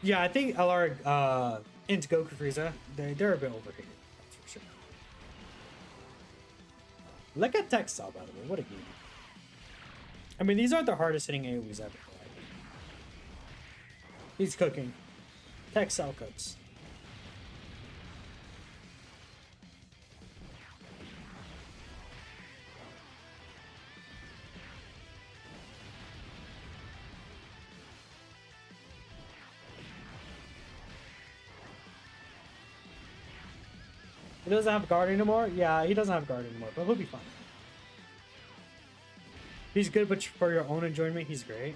Yeah, I think LR into Goku Frieza, they're a bit overhated. Look at Tech Cell, by the way. What a game. I mean, these aren't the hardest hitting AoEs ever. He's cooking. Tech Cell cooks. He doesn't have guard anymore? Yeah, he doesn't have guard anymore, but he'll be fine. He's good, but for your own enjoyment, he's great.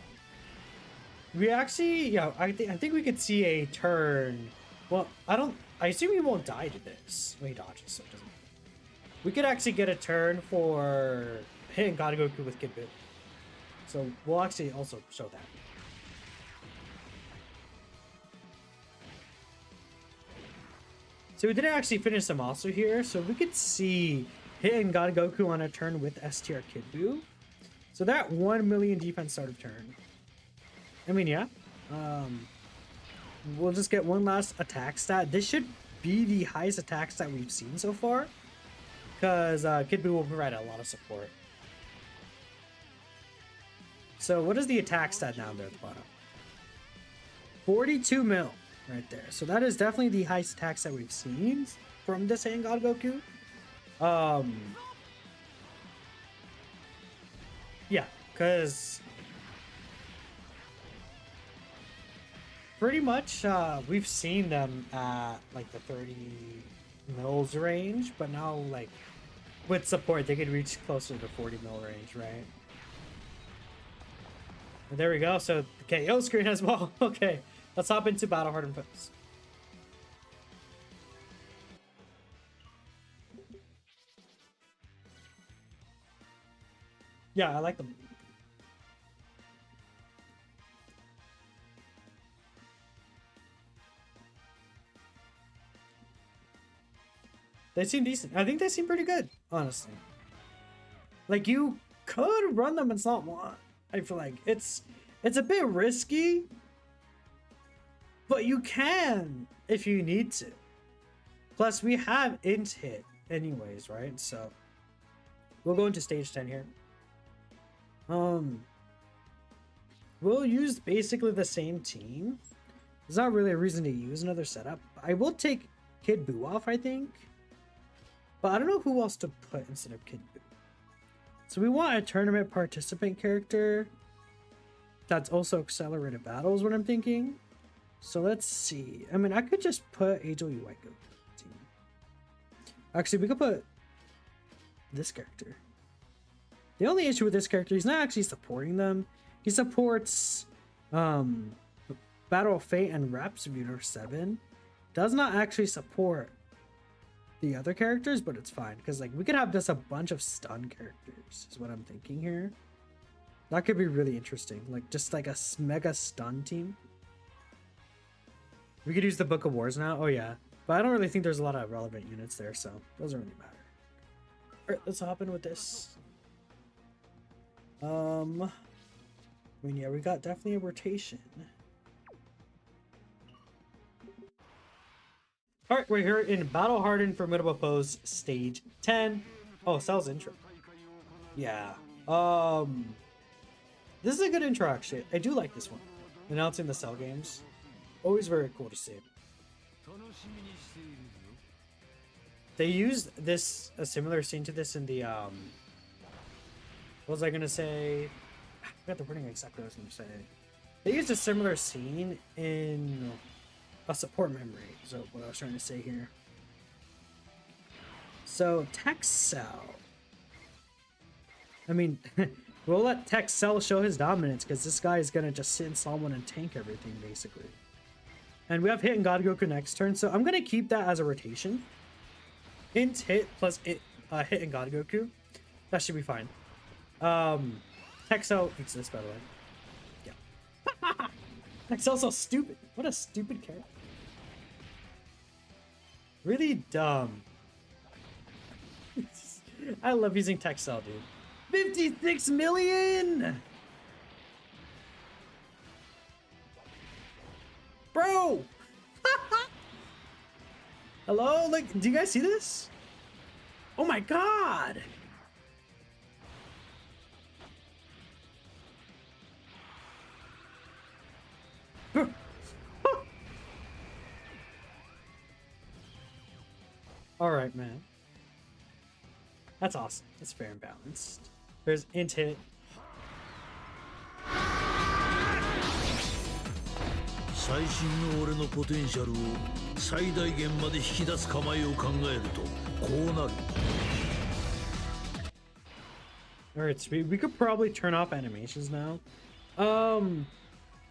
We actually, yeah, I think we could see a turn Well, I assume he won't die to this. Well, he dodges, so it doesn't. We could actually get a turn for Hit and Goku with Kid Buu. So we'll actually also show that. So we didn't actually finish them also here, so we could see Hit and Goku on a turn with STR Kid Buu. So that 1 million defense start of turn. I mean, yeah. We'll just get one last attack stat. This should be the highest attack stat we've seen so far, because Kid Buu will provide a lot of support. So what is the attack stat down there at the bottom? 42 mil right there. So that is definitely the highest attack stat we've seen from this Hit and Goku. Yeah, because pretty much we've seen them at like the 30 mils range, but now like with support they could reach closer to 40 mil range, right? And there we go. So the KO screen as well. Okay, let's hop into Battle Hardened Foes. Yeah, I like them. They seem decent. I think they seem pretty good, honestly. Like, you could run them and slot one. I feel like it's a bit risky, but you can if you need to. Plus, we have int hit anyways, right? So we'll go into stage 10 here. We'll use basically the same team. There's not really a reason to use another setup. I will take Kid Buu off, I think. But I don't know who else to put instead of Kid Buu. So we want a tournament participant character that's also accelerated battles, what I'm thinking. So let's see. I mean, I could just put Angel UI Goku team. Actually, we could put this character. The only issue with this character, he's not actually supporting them. He supports Battle of Fate and Rapsmuter 7. Does not actually support the other characters, but it's fine because like we could have just a bunch of stun characters is what I'm thinking here. That could be really interesting, like just like a mega stun team. We could use the Book of Wars now. Oh yeah, but I don't really think there's a lot of relevant units there, so it doesn't really matter. All right, let's hop in with this. I mean, yeah, we got definitely a rotation. Alright, we're here in Battle Hardened Formidable Foes Stage 10. Oh, Cell's intro. Yeah. This is a good intro, actually. I do like this one. Announcing the Cell games. Always very cool to see. They used this, a similar scene to this in the, what was I gonna say? I forgot the wording exactly what I was gonna say. They used a similar scene in a support memory, so what I was trying to say here. So Tech Cell, I mean, we'll let Tech Cell show his dominance because this guy is gonna just sit in someone and tank everything basically. And we have Hit and Goku next turn, so I'm gonna keep that as a rotation. Int hit plus Hit and Goku, that should be fine. Tech Cell beats this, by the way. Yeah. Tech Cell's so stupid. What a stupid character. Really dumb. I love using Tech Cell, dude. 56 million! Bro! Hello? Like, do you guys see this? Oh my god! Alright, man. That's awesome. That's fair and balanced. There's int hit. 最新の俺のポテンシャルを最大限まで引き出す構えを考えるとこうなる。Alright, so we could probably turn off animations now.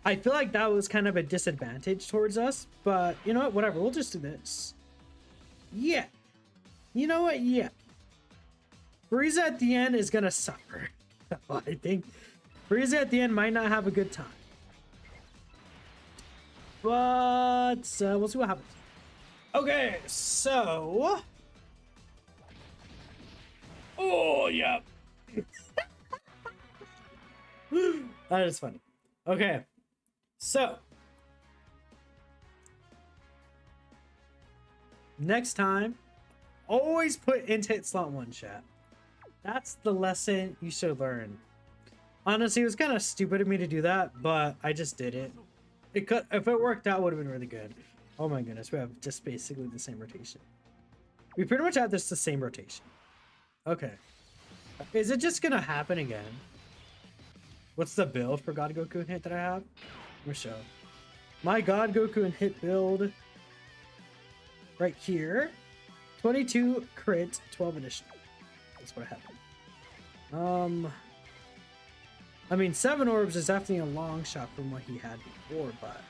I feel like that was kind of a disadvantage towards us, but you know what? Whatever. We'll just do this. Yeah. You know what? Yeah. Frieza at the end is gonna suffer. I think Frieza at the end might not have a good time. But we'll see what happens. Okay, so... Oh, yeah. That is funny. Okay, so... Next time, always put into hit slot 1, chat. That's the lesson you should learn. Honestly, it was kind of stupid of me to do that, but I just did it. If it worked out, it would have been really good. Oh my goodness, we have just basically the same rotation. We pretty much have this the same rotation. Okay. Is it just gonna happen again? What's the build for God Goku and Hit that I have? Let me show. My God Goku and Hit build right here. 22 crit, 12 additional. That's what happened. I mean, 7 orbs is definitely a long shot from what he had before, but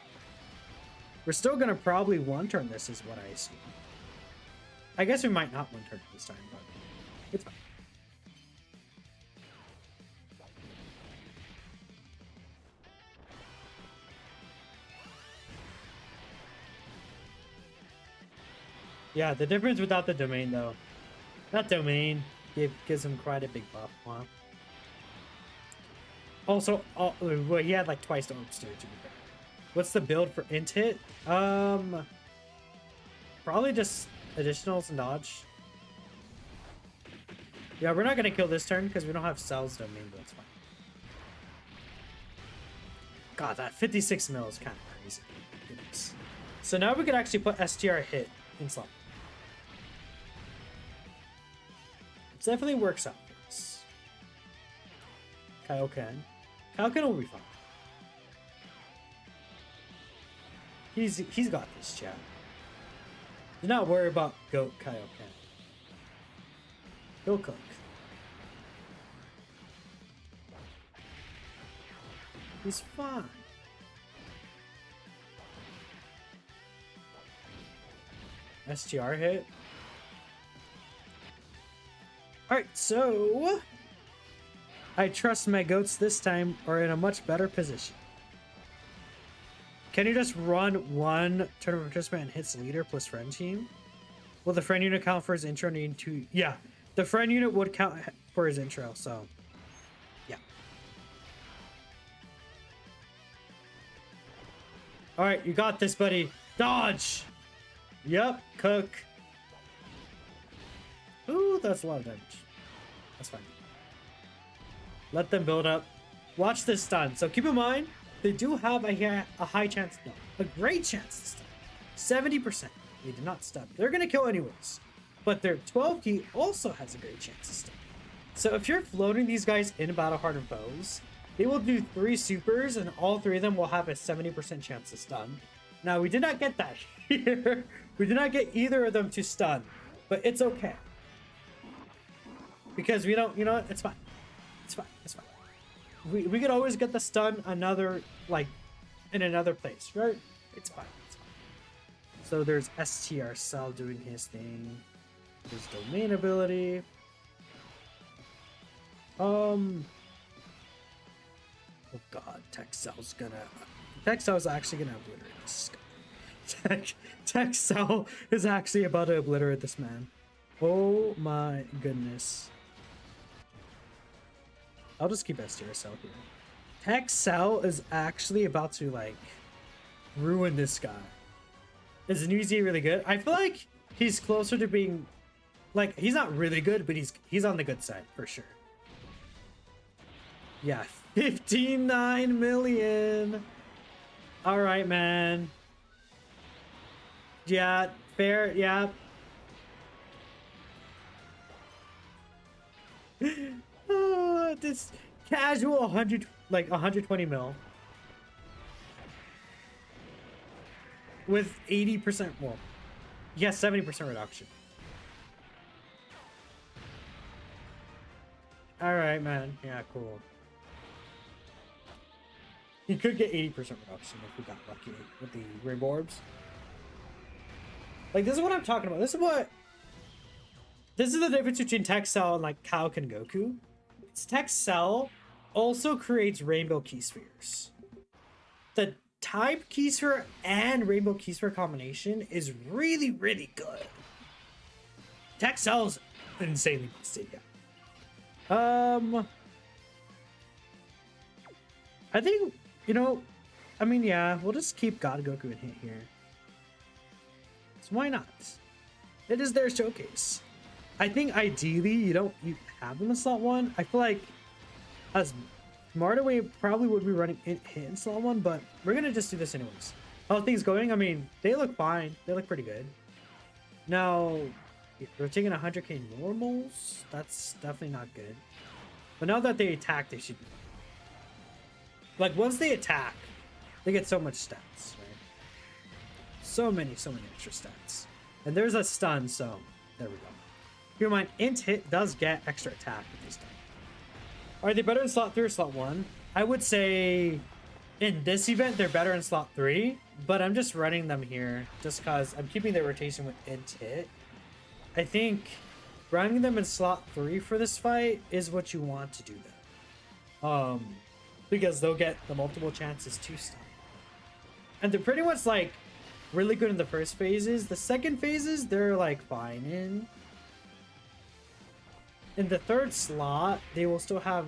we're still gonna probably one-turn this, is what I assume. I guess we might not one-turn this time, but it's fine. Yeah, the difference without the domain, though. That domain gives him quite a big buff. Wow. Also, well, he had like twice the orbs to be fair. What's the build for int hit? Probably just additionals and dodge. Yeah, we're not gonna kill this turn because we don't have Cell's domain, but it's fine. God, that 56 mil is kind of crazy. Goodness. So now we can actually put STR hit in slot. It definitely works out for us. Kaioken. Kaioken will be fine. He's got this, chat. Do not worry about Goat Kaioken. He'll cook. He's fine. STR hit. Alright, so I trust my goats this time are in a much better position. Can you just run one tournament participant and hits leader plus friend team? Will the friend unit count for his intro? Need to, yeah, the friend unit would count for his intro, so yeah. All right, you got this, buddy. Dodge. Yep, cook. Ooh, that's a lot of damage. That's fine. Let them build up. Watch this stun. So keep in mind, they do have a high chance, no, a great chance to stun. 70%. They did not stun. They're going to kill anyways. But their 12 key also has a great chance to stun. So if you're floating these guys in battle hardened foes, they will do 3 supers and all 3 of them will have a 70% chance to stun. Now, we did not get that here. We did not get either of them to stun, but it's okay. Because we don't, you know what? It's fine. It's fine. It's fine. We could always get the stun another, like, in another place, right? It's fine. It's fine. So there's STR Cell doing his thing. There's domain ability. Oh god, Texcel's actually gonna obliterate this guy. Texcel is actually about to obliterate this man. Oh my goodness. I'll just keep STR Cell here. Texcel is actually about to, like, ruin this guy. Is Nuzi really good? I feel like he's closer to being, like, he's not really good, but he's on the good side for sure. Yeah, 59 million. All right, man. Yeah, fair. Yeah. Oh, this casual 100, like 120 mil with 80%. Well, yeah, 70% reduction. All right, man. Yeah, cool. He could get 80% reduction if we got lucky with the rainbow orbs. Like, this is what I'm talking about. This is the difference between Tech Cell and like Kauk and Goku. It's Tech Cell also creates rainbow key spheres. The type key sphere and rainbow key sphere combination is really, really good. Tech Cell's insanely busted, yeah. I think, you know, I mean, yeah, we'll just keep God Goku and Hit here. So why not? It is their showcase. I think ideally you have them in slot 1. I feel like as smarter way probably would be running Hit in slot 1, but we're gonna just do this anyways. How things going? I mean, they look fine. They look pretty good. Now, if we're taking 100k normals, that's definitely not good. But now that they attack, they should be. Like, once they attack, they get so much stats, right? So many extra stats. And there's a stun, so there we go. Keep in mind, int hit does get extra attack with this stun. Are they better in slot 3 or slot 1? I would say in this event, they're better in slot 3, but I'm just running them here just because I'm keeping their rotation with int hit. I think running them in slot 3 for this fight is what you want to do though. Because they'll get the multiple chances to stun. And they're pretty much like really good in the first phases. The second phases, they're like fine in. In the third slot, they will still have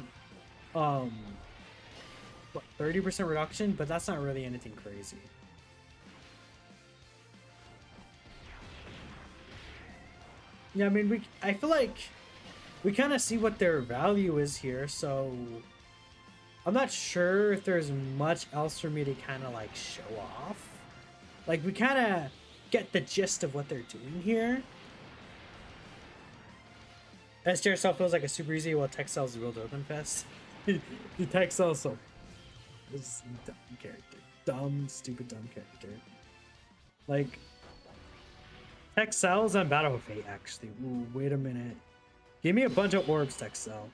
what, 30% reduction, but that's not really anything crazy. Yeah, I mean, I feel like we kind of see what their value is here, so I'm not sure if there's much else for me to kind of like show off. Like, we kind of get the gist of what they're doing here. STR Cell feels like a super easy, while Tech Cell's real open fest. The Tech Cell so this dumb character. Dumb, stupid, dumb character. Like, Tech Cell's on Battle of Fate, actually. Ooh, wait a minute. Give me a bunch of orbs, Tech Cell.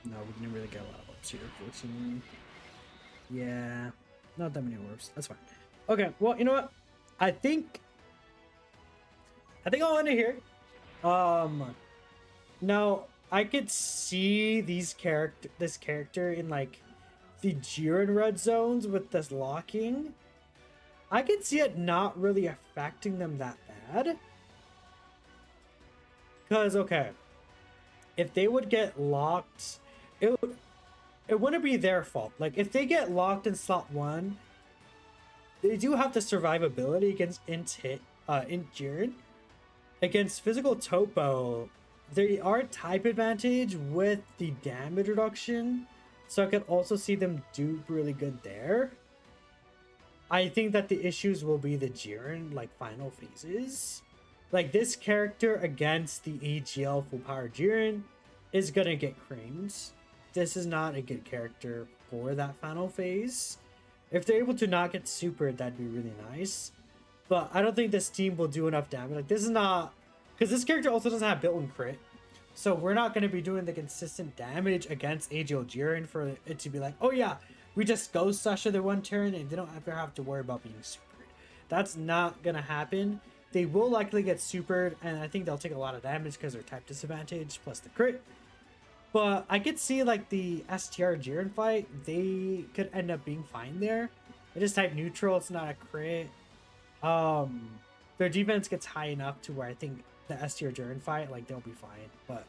No, we didn't really get a lot of orbs here, unfortunately. Yeah, not that many orbs. That's fine. Okay, well, you know what? I think I'll end it here. Now I could see this character in like the Jiren red zones with this locking. I could see it not really affecting them that bad. Because, okay, if they would get locked, it wouldn't be their fault. Like, if they get locked in slot 1, they do have the survivability against int Jiren. Against physical Topo, they are type advantage with the damage reduction, so I could also see them do really good there. I think that the issues will be the Jiren, like, final phases. Like, this character against the AGL full power Jiren is gonna get creamed. This is not a good character for that final phase. If they're able to not get supered, that'd be really nice. But I don't think this team will do enough damage. Like, this is not... Because this character also doesn't have built-in crit. So we're not going to be doing the consistent damage against AGL Jiren for it to be like, oh yeah, we just Ghost Sasha the one turn and they don't ever have to worry about being supered. That's not going to happen. They will likely get supered, and I think they'll take a lot of damage because they're type disadvantage plus the crit. But I could see like the STR Jiren fight, they could end up being fine there. It is type neutral, it's not a crit. Their defense gets high enough to where I think the STR Jiren fight, like, they'll be fine. But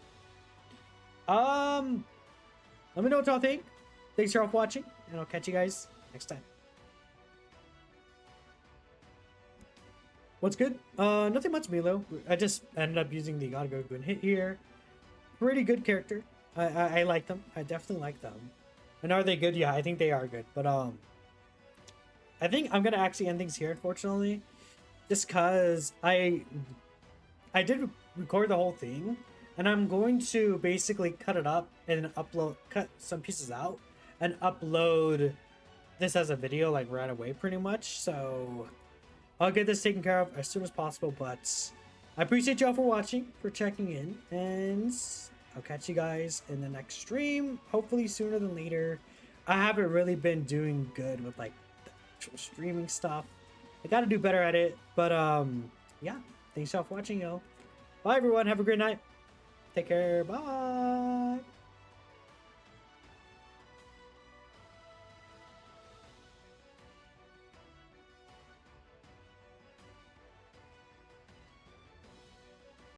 let me know what y'all think. Thanks for watching, and I'll catch you guys next time. What's good? Nothing much, Milo. I just ended up using the Gyatt Goku and Hit here. Pretty good character. I like them. I definitely like them. And are they good? Yeah, I think they are good. But I think I'm gonna actually end things here, unfortunately, just cause I did record the whole thing, and I'm going to basically cut it up and cut some pieces out and upload this as a video like right away, pretty much. So I'll get this taken care of as soon as possible. But I appreciate y'all for watching, for checking in, and I'll catch you guys in the next stream, hopefully sooner than later. I haven't really been doing good with like the actual streaming stuff. I gotta do better at it, but yeah, thanks y'all for watching, yo. Bye everyone, have a great night. Take care, bye.